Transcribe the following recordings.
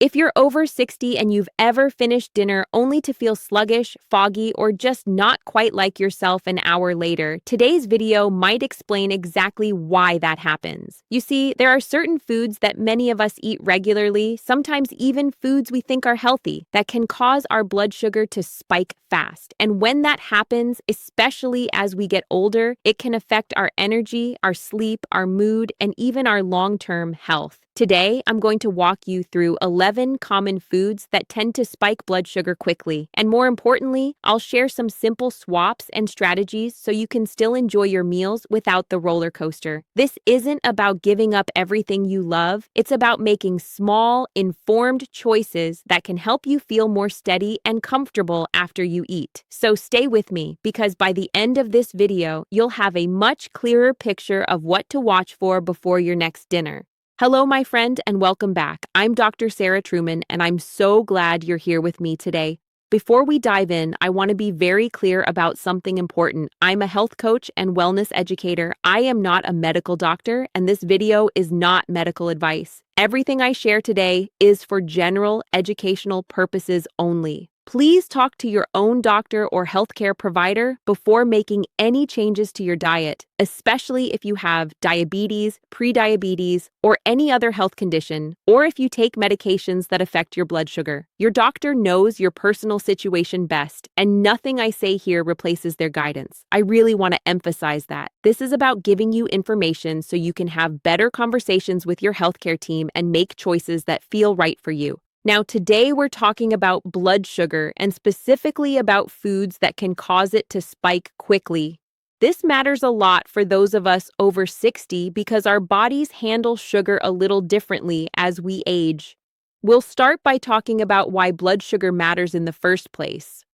If you're over 60 and you've ever finished dinner only to feel sluggish, foggy, or just not quite like yourself an hour later, today's video might explain exactly why that happens. You see, there are certain foods that many of us eat regularly, sometimes even foods we think are healthy, that can cause our blood sugar to spike fast. And when that happens, especially as we get older, it can affect our energy, our sleep, our mood, and even our long-term health. Today, I'm going to walk you through 11 common foods that tend to spike blood sugar quickly. And more importantly, I'll share some simple swaps and strategies so you can still enjoy your meals without the roller coaster. This isn't about giving up everything you love. It's about making small, informed choices that can help you feel more steady and comfortable after you eat. So stay with me, because by the end of this video, you'll have a much clearer picture of what to watch for before your next dinner. Hello, my friend, and welcome back. I'm Dr. Sarah Truman, and I'm so glad you're here with me today. Before we dive in, I want to be very clear about something important. I'm a health coach and wellness educator. I am not a medical doctor, and this video is not medical advice. Everything I share today is for general educational purposes only. Please talk to your own doctor or healthcare provider before making any changes to your diet, especially if you have diabetes, prediabetes, or any other health condition, or if you take medications that affect your blood sugar. Your doctor knows your personal situation best, and nothing I say here replaces their guidance. I really want to emphasize that. This is about giving you information so you can have better conversations with your healthcare team and make choices that feel right for you. Now, today we're talking about blood sugar and specifically about foods that can cause it to spike quickly. This matters a lot for those of us over 60 because our bodies handle sugar a little differently as we age. We'll start by talking about why blood sugar matters in the first place.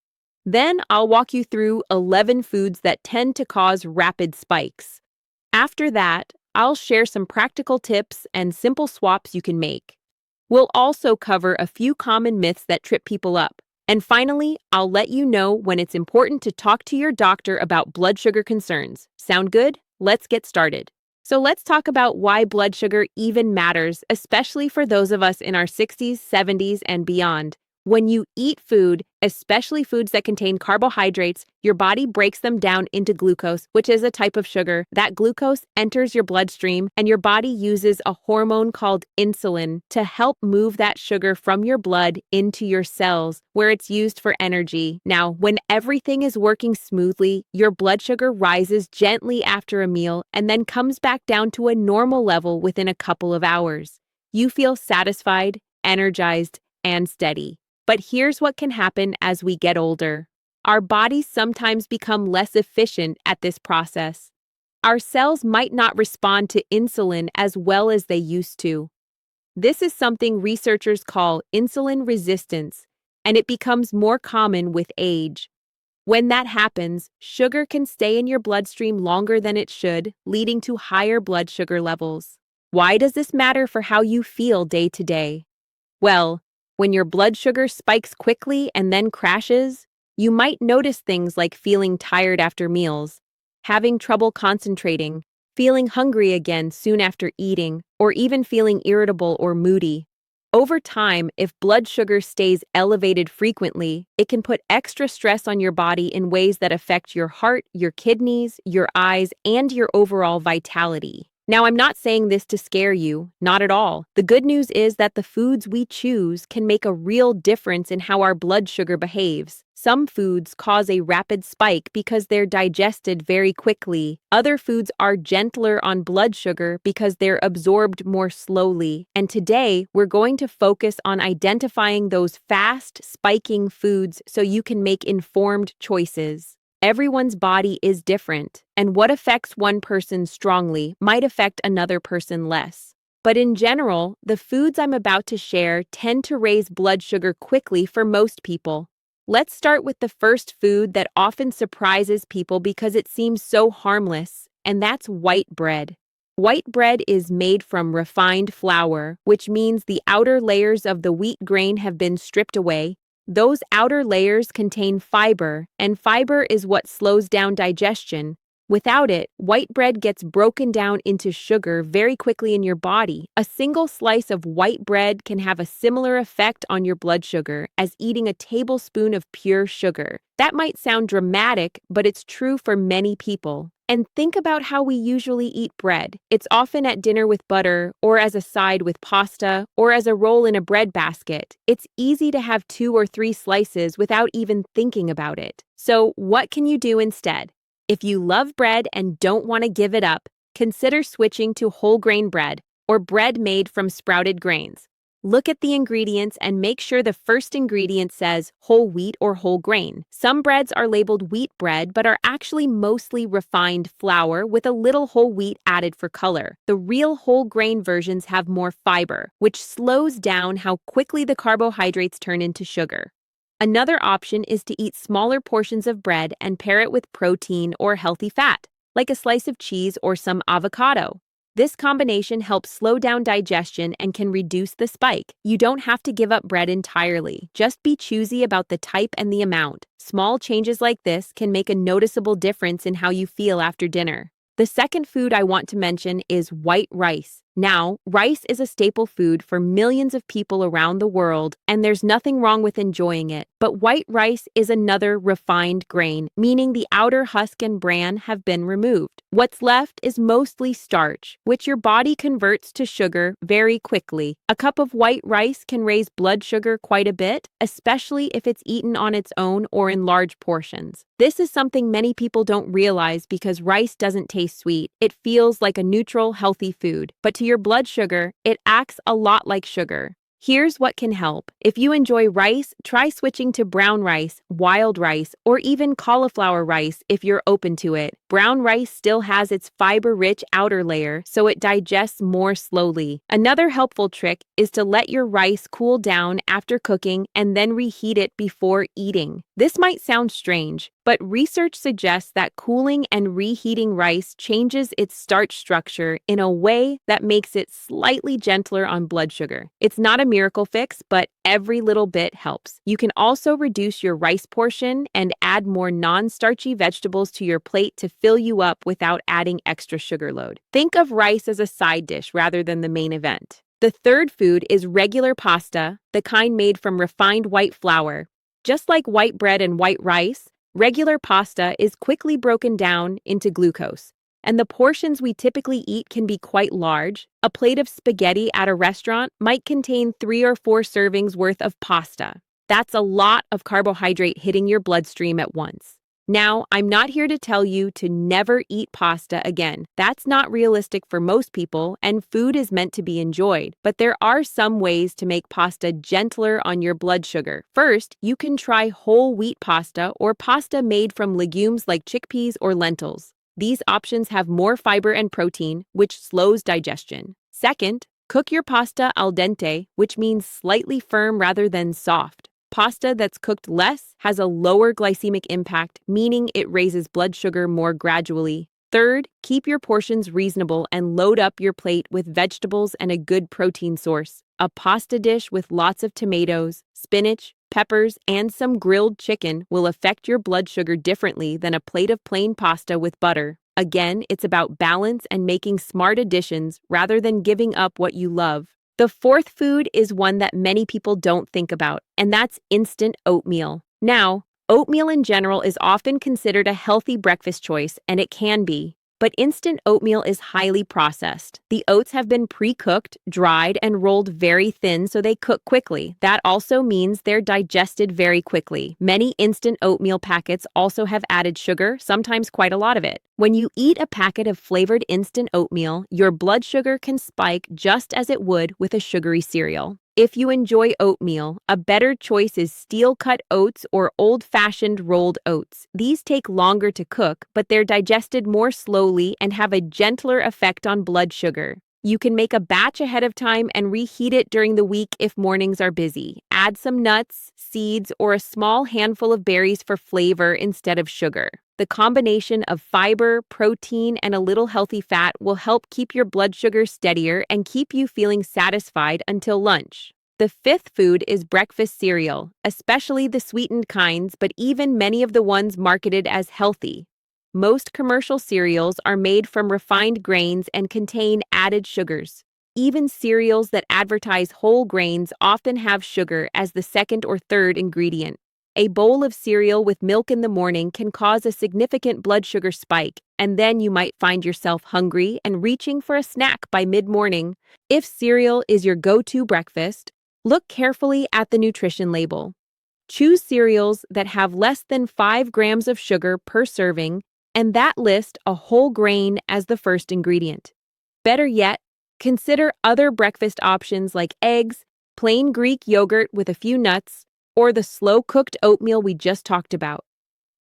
Then I'll walk you through 11 foods that tend to cause rapid spikes. After that, I'll share some practical tips and simple swaps you can make. We'll also cover a few common myths that trip people up. And finally, I'll let you know when it's important to talk to your doctor about blood sugar concerns. Sound good? Let's get started. So let's talk about why blood sugar even matters, especially for those of us in our 60s, 70s, and beyond. When you eat food, especially foods that contain carbohydrates, your body breaks them down into glucose, which is a type of sugar. That glucose enters your bloodstream, and your body uses a hormone called insulin to help move that sugar from your blood into your cells, where it's used for energy. Now, when everything is working smoothly, your blood sugar rises gently after a meal and then comes back down to a normal level within a couple of hours. You feel satisfied, energized, and steady. But here's what can happen as we get older. Our bodies sometimes become less efficient at this process. Our cells might not respond to insulin as well as they used to. This is something researchers call insulin resistance, and it becomes more common with age. When that happens, sugar can stay in your bloodstream longer than it should, leading to higher blood sugar levels. Why does this matter for how you feel day to day? Well, when your blood sugar spikes quickly and then crashes, you might notice things like feeling tired after meals, having trouble concentrating, feeling hungry again soon after eating, or even feeling irritable or moody. Over time, if blood sugar stays elevated frequently, it can put extra stress on your body in ways that affect your heart, your kidneys, your eyes, and your overall vitality. Now, I'm not saying this to scare you, not at all. The good news is that the foods we choose can make a real difference in how our blood sugar behaves. Some foods cause a rapid spike because they're digested very quickly. Other foods are gentler on blood sugar because they're absorbed more slowly. And today, we're going to focus on identifying those fast, spiking foods so you can make informed choices. Everyone's body is different, and what affects one person strongly might affect another person less. But in general, the foods I'm about to share tend to raise blood sugar quickly for most people. Let's start with the first food that often surprises people because it seems so harmless, and that's white bread. White bread is made from refined flour, which means the outer layers of the wheat grain have been stripped away. Those outer layers contain fiber, and fiber is what slows down digestion, Without it, white bread gets broken down into sugar very quickly in your body. A single slice of white bread can have a similar effect on your blood sugar as eating a tablespoon of pure sugar. That might sound dramatic, but it's true for many people. And think about how we usually eat bread. It's often at dinner with butter, or as a side with pasta, or as a roll in a bread basket. It's easy to have 2 or 3 slices without even thinking about it. So, what can you do instead? If you love bread and don't want to give it up, consider switching to whole grain bread or bread made from sprouted grains. Look at the ingredients and make sure the first ingredient says whole wheat or whole grain. Some breads are labeled wheat bread but are actually mostly refined flour with a little whole wheat added for color. The real whole grain versions have more fiber, which slows down how quickly the carbohydrates turn into sugar. Another option is to eat smaller portions of bread and pair it with protein or healthy fat, like a slice of cheese or some avocado. This combination helps slow down digestion and can reduce the spike. You don't have to give up bread entirely. Just be choosy about the type and the amount. Small changes like this can make a noticeable difference in how you feel after dinner. The second food I want to mention is white rice. Now, rice is a staple food for millions of people around the world, and there's nothing wrong with enjoying it. But white rice is another refined grain, meaning the outer husk and bran have been removed. What's left is mostly starch, which your body converts to sugar very quickly. A cup of white rice can raise blood sugar quite a bit, especially if it's eaten on its own or in large portions. This is something many people don't realize because rice doesn't taste sweet. It feels like a neutral, healthy food. But to your blood sugar, it acts a lot like sugar. Here's what can help. If you enjoy rice, try switching to brown rice, wild rice, or even cauliflower rice if you're open to it. Brown rice still has its fiber-rich outer layer, so it digests more slowly. Another helpful trick is to let your rice cool down after cooking and then reheat it before eating. This might sound strange, but research suggests that cooling and reheating rice changes its starch structure in a way that makes it slightly gentler on blood sugar. It's not a miracle fix, but every little bit helps. You can also reduce your rice portion and add more non-starchy vegetables to your plate to fill you up without adding extra sugar load. Think of rice as a side dish rather than the main event. The third food is regular pasta, the kind made from refined white flour. Just like white bread and white rice, regular pasta is quickly broken down into glucose, and the portions we typically eat can be quite large. A plate of spaghetti at a restaurant might contain 3 or 4 servings worth of pasta. That's a lot of carbohydrate hitting your bloodstream at once. Now, I'm not here to tell you to never eat pasta again. That's not realistic for most people, and food is meant to be enjoyed. But there are some ways to make pasta gentler on your blood sugar. First, you can try whole wheat pasta or pasta made from legumes like chickpeas or lentils. These options have more fiber and protein, which slows digestion. Second, cook your pasta al dente, which means slightly firm rather than soft. Pasta that's cooked less has a lower glycemic impact, meaning it raises blood sugar more gradually. Third, keep your portions reasonable and load up your plate with vegetables and a good protein source. A pasta dish with lots of tomatoes, spinach, peppers, and some grilled chicken will affect your blood sugar differently than a plate of plain pasta with butter. Again, it's about balance and making smart additions rather than giving up what you love. The fourth food is one that many people don't think about, and that's instant oatmeal. Now, oatmeal in general is often considered a healthy breakfast choice, and it can be. But instant oatmeal is highly processed. The oats have been pre-cooked, dried, and rolled very thin so they cook quickly. That also means they're digested very quickly. Many instant oatmeal packets also have added sugar, sometimes quite a lot of it. When you eat a packet of flavored instant oatmeal, your blood sugar can spike just as it would with a sugary cereal. If you enjoy oatmeal, a better choice is steel-cut oats or old-fashioned rolled oats. These take longer to cook, but they're digested more slowly and have a gentler effect on blood sugar. You can make a batch ahead of time and reheat it during the week if mornings are busy. Add some nuts, seeds, or a small handful of berries for flavor instead of sugar. The combination of fiber, protein, and a little healthy fat will help keep your blood sugar steadier and keep you feeling satisfied until lunch. The fifth food is breakfast cereal, especially the sweetened kinds, but even many of the ones marketed as healthy. Most commercial cereals are made from refined grains and contain added sugars. Even cereals that advertise whole grains often have sugar as the second or third ingredient. A bowl of cereal with milk in the morning can cause a significant blood sugar spike, and then you might find yourself hungry and reaching for a snack by mid-morning. If cereal is your go-to breakfast, look carefully at the nutrition label. Choose cereals that have less than 5 grams of sugar per serving, and that list a whole grain as the first ingredient. Better yet, consider other breakfast options like eggs, plain Greek yogurt with a few nuts, or the slow-cooked oatmeal we just talked about.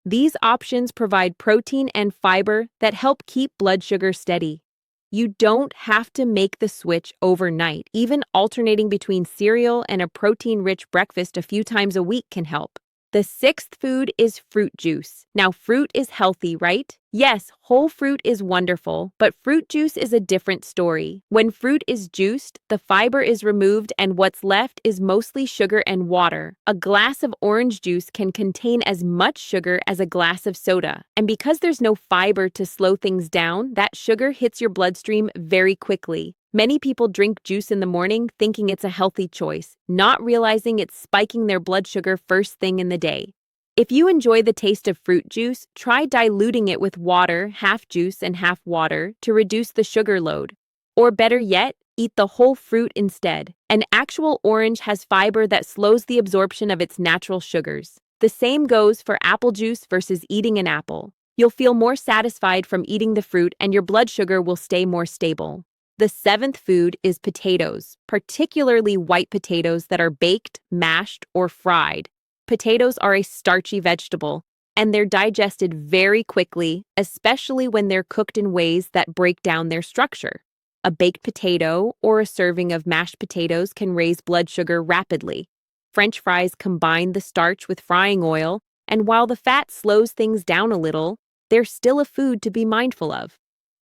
These options provide protein and fiber that help keep blood sugar steady. You don't have to make the switch overnight. Even alternating between cereal and a protein-rich breakfast a few times a week can help. The sixth food is fruit juice. Now, fruit is healthy, right? Yes, whole fruit is wonderful, but fruit juice is a different story. When fruit is juiced, the fiber is removed and what's left is mostly sugar and water. A glass of orange juice can contain as much sugar as a glass of soda. And because there's no fiber to slow things down, that sugar hits your bloodstream very quickly. Many people drink juice in the morning thinking it's a healthy choice, not realizing it's spiking their blood sugar first thing in the day. If you enjoy the taste of fruit juice, try diluting it with water, half juice and half water, to reduce the sugar load. Or better yet, eat the whole fruit instead. An actual orange has fiber that slows the absorption of its natural sugars. The same goes for apple juice versus eating an apple. You'll feel more satisfied from eating the fruit and your blood sugar will stay more stable. The seventh food is potatoes, particularly white potatoes that are baked, mashed, or fried. Potatoes are a starchy vegetable, and they're digested very quickly, especially when they're cooked in ways that break down their structure. A baked potato or a serving of mashed potatoes can raise blood sugar rapidly. French fries combine the starch with frying oil, and while the fat slows things down a little, they're still a food to be mindful of.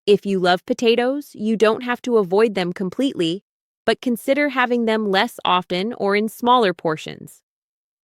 If you love potatoes, you don't have to avoid them completely, but consider having them less often or in smaller portions.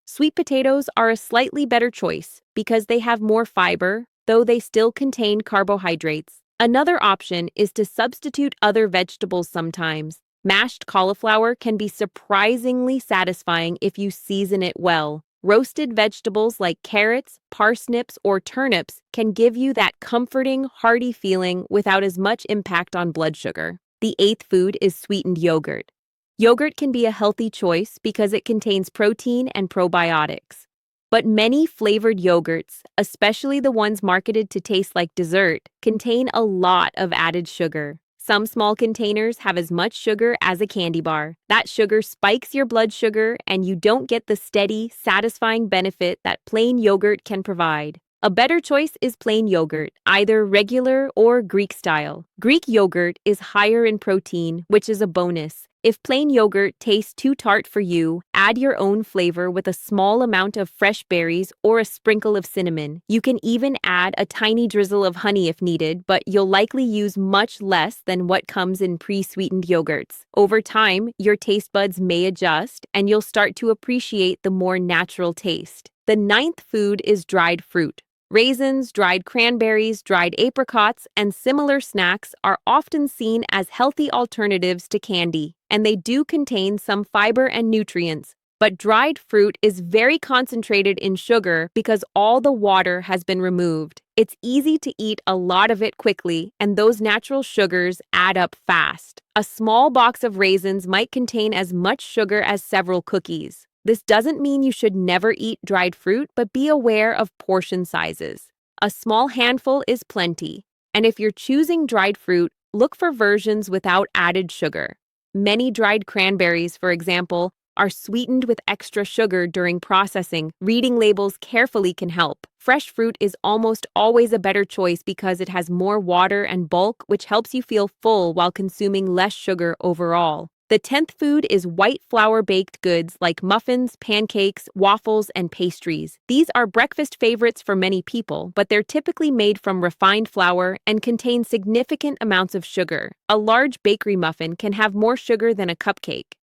Sweet potatoes are a slightly better choice because they have more fiber, though they still contain carbohydrates. Another option is to substitute other vegetables sometimes. Mashed cauliflower can be surprisingly satisfying if you season it well. Roasted vegetables like carrots, parsnips, or turnips can give you that comforting, hearty feeling without as much impact on blood sugar. The eighth food is sweetened yogurt. Yogurt can be a healthy choice because it contains protein and probiotics. But many flavored yogurts, especially the ones marketed to taste like dessert, contain a lot of added sugar. Some small containers have as much sugar as a candy bar. That sugar spikes your blood sugar, and you don't get the steady, satisfying benefit that plain yogurt can provide. A better choice is plain yogurt, either regular or Greek style. Greek yogurt is higher in protein, which is a bonus. If plain yogurt tastes too tart for you, add your own flavor with a small amount of fresh berries or a sprinkle of cinnamon. You can even add a tiny drizzle of honey if needed, but you'll likely use much less than what comes in pre-sweetened yogurts. Over time, your taste buds may adjust, and you'll start to appreciate the more natural taste. The ninth food is dried fruit. Raisins, dried cranberries, dried apricots, and similar snacks are often seen as healthy alternatives to candy, and they do contain some fiber and nutrients. But dried fruit is very concentrated in sugar because all the water has been removed. It's easy to eat a lot of it quickly, and those natural sugars add up fast. A small box of raisins might contain as much sugar as several cookies. This doesn't mean you should never eat dried fruit, but be aware of portion sizes. A small handful is plenty, and if you're choosing dried fruit, look for versions without added sugar. Many dried cranberries, for example, are sweetened with extra sugar during processing. Reading labels carefully can help. Fresh fruit is almost always a better choice because it has more water and bulk, which helps you feel full while consuming less sugar overall. The 10th food is white flour baked goods like muffins, pancakes, waffles, and pastries. These are breakfast favorites for many people, but they're typically made from refined flour and contain significant amounts of sugar. A large bakery muffin can have more sugar than a cupcake.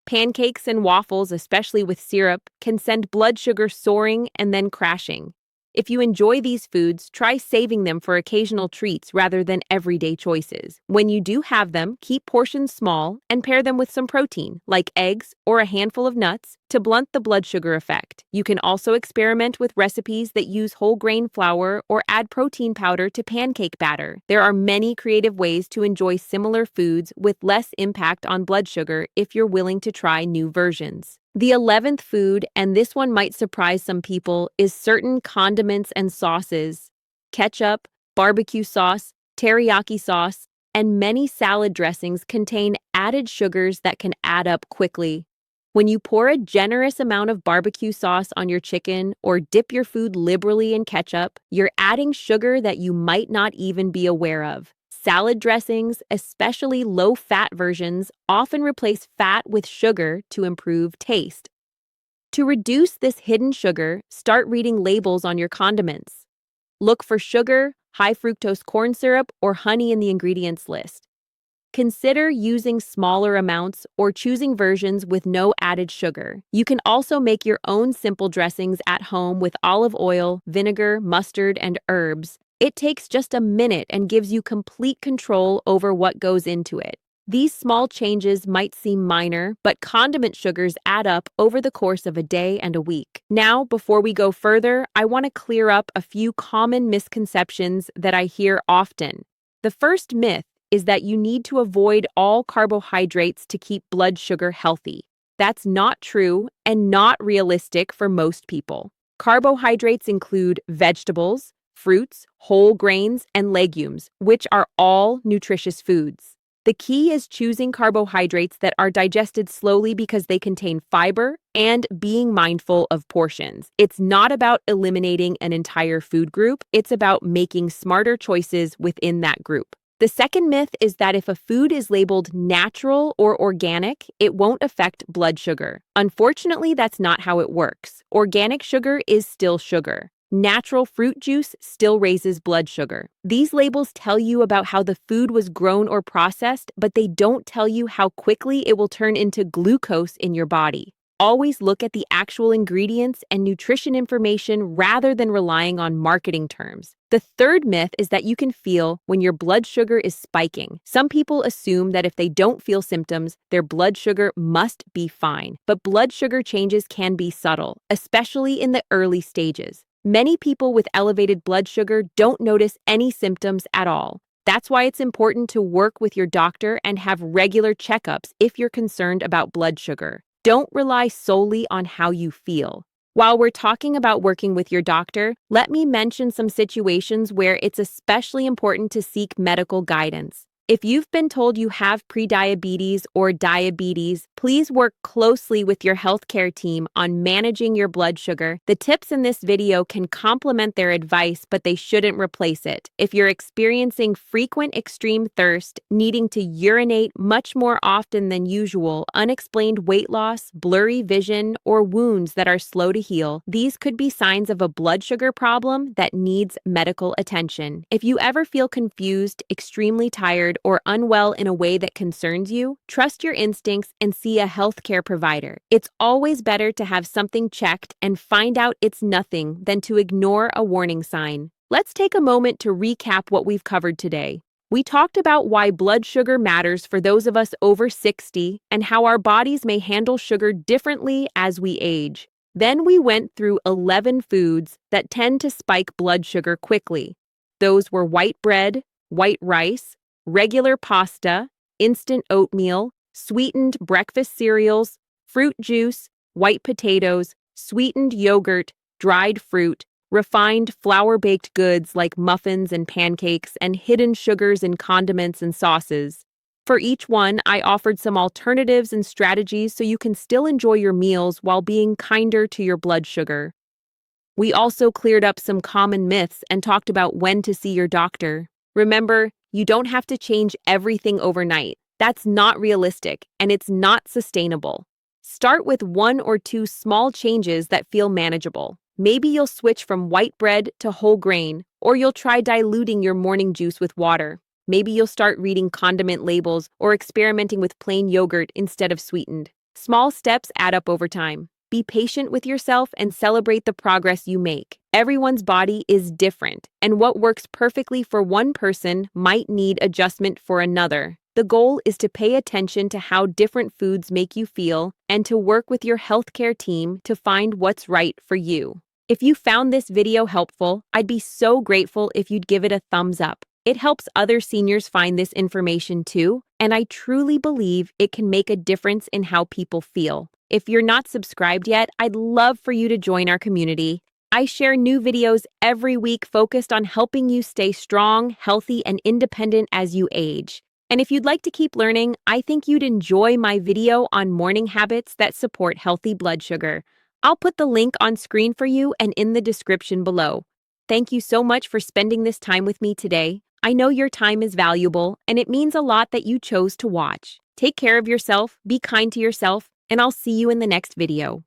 Pancakes and waffles, especially with syrup, can send blood sugar soaring and then crashing. If you enjoy these foods, try saving them for occasional treats rather than everyday choices. When you do have them, keep portions small and pair them with some protein, like eggs or a handful of nuts, to blunt the blood sugar effect. You can also experiment with recipes that use whole grain flour or add protein powder to pancake batter. There are many creative ways to enjoy similar foods with less impact on blood sugar if you're willing to try new versions. The 11th food, and this one might surprise some people, is certain condiments and sauces. Ketchup, barbecue sauce, teriyaki sauce, and many salad dressings contain added sugars that can add up quickly. When you pour a generous amount of barbecue sauce on your chicken or dip your food liberally in ketchup, you're adding sugar that you might not even be aware of. Salad dressings, especially low-fat versions, often replace fat with sugar to improve taste. To reduce this hidden sugar, start reading labels on your condiments. Look for sugar, high fructose corn syrup, or honey in the ingredients list. Consider using smaller amounts or choosing versions with no added sugar. You can also make your own simple dressings at home with olive oil, vinegar, mustard, and herbs. It takes just a minute and gives you complete control over what goes into it. These small changes might seem minor, but condiment sugars add up over the course of a day and a week. Now, before we go further, I want to clear up a few common misconceptions that I hear often. The first myth is that you need to avoid all carbohydrates to keep blood sugar healthy. That's not true and not realistic for most people. Carbohydrates include vegetables, fruits, whole grains, and legumes, which are all nutritious foods. The key is choosing carbohydrates that are digested slowly because they contain fiber and being mindful of portions. It's not about eliminating an entire food group, it's about making smarter choices within that group. The second myth is that if a food is labeled natural or organic, it won't affect blood sugar. Unfortunately, that's not how it works. Organic sugar is still sugar. Natural fruit juice still raises blood sugar. These labels tell you about how the food was grown or processed, but they don't tell you how quickly it will turn into glucose in your body. Always look at the actual ingredients and nutrition information rather than relying on marketing terms. The third myth is that you can feel when your blood sugar is spiking. Some people assume that if they don't feel symptoms, their blood sugar must be fine. But blood sugar changes can be subtle, especially in the early stages. Many people with elevated blood sugar don't notice any symptoms at all. That's why it's important to work with your doctor and have regular checkups if you're concerned about blood sugar. Don't rely solely on how you feel. While we're talking about working with your doctor, let me mention some situations where it's especially important to seek medical guidance. If you've been told you have prediabetes or diabetes, please work closely with your healthcare team on managing your blood sugar. The tips in this video can complement their advice, but they shouldn't replace it. If you're experiencing frequent extreme thirst, needing to urinate much more often than usual, unexplained weight loss, blurry vision, or wounds that are slow to heal, these could be signs of a blood sugar problem that needs medical attention. If you ever feel confused, extremely tired, or unwell in a way that concerns you, trust your instincts and see a healthcare provider. It's always better to have something checked and find out it's nothing than to ignore a warning sign. Let's take a moment to recap what we've covered today. We talked about why blood sugar matters for those of us over 60 and how our bodies may handle sugar differently as we age. Then we went through 11 foods that tend to spike blood sugar quickly. Those were white bread, white rice, regular pasta, instant oatmeal, sweetened breakfast cereals, fruit juice, white potatoes, sweetened yogurt, dried fruit, refined flour-baked goods like muffins and pancakes, and hidden sugars in condiments and sauces. For each one, I offered some alternatives and strategies so you can still enjoy your meals while being kinder to your blood sugar. We also cleared up some common myths and talked about when to see your doctor. Remember, you don't have to change everything overnight. That's not realistic, and it's not sustainable. Start with 1 or 2 small changes that feel manageable. Maybe you'll switch from white bread to whole grain, or you'll try diluting your morning juice with water. Maybe you'll start reading condiment labels or experimenting with plain yogurt instead of sweetened. Small steps add up over time. Be patient with yourself and celebrate the progress you make. Everyone's body is different, and what works perfectly for one person might need adjustment for another. The goal is to pay attention to how different foods make you feel and to work with your healthcare team to find what's right for you. If you found this video helpful, I'd be so grateful if you'd give it a thumbs up. It helps other seniors find this information too, and I truly believe it can make a difference in how people feel. If you're not subscribed yet, I'd love for you to join our community. I share new videos every week focused on helping you stay strong, healthy, and independent as you age. And if you'd like to keep learning, I think you'd enjoy my video on morning habits that support healthy blood sugar. I'll put the link on screen for you and in the description below. Thank you so much for spending this time with me today. I know your time is valuable, and it means a lot that you chose to watch. Take care of yourself, be kind to yourself, and I'll see you in the next video.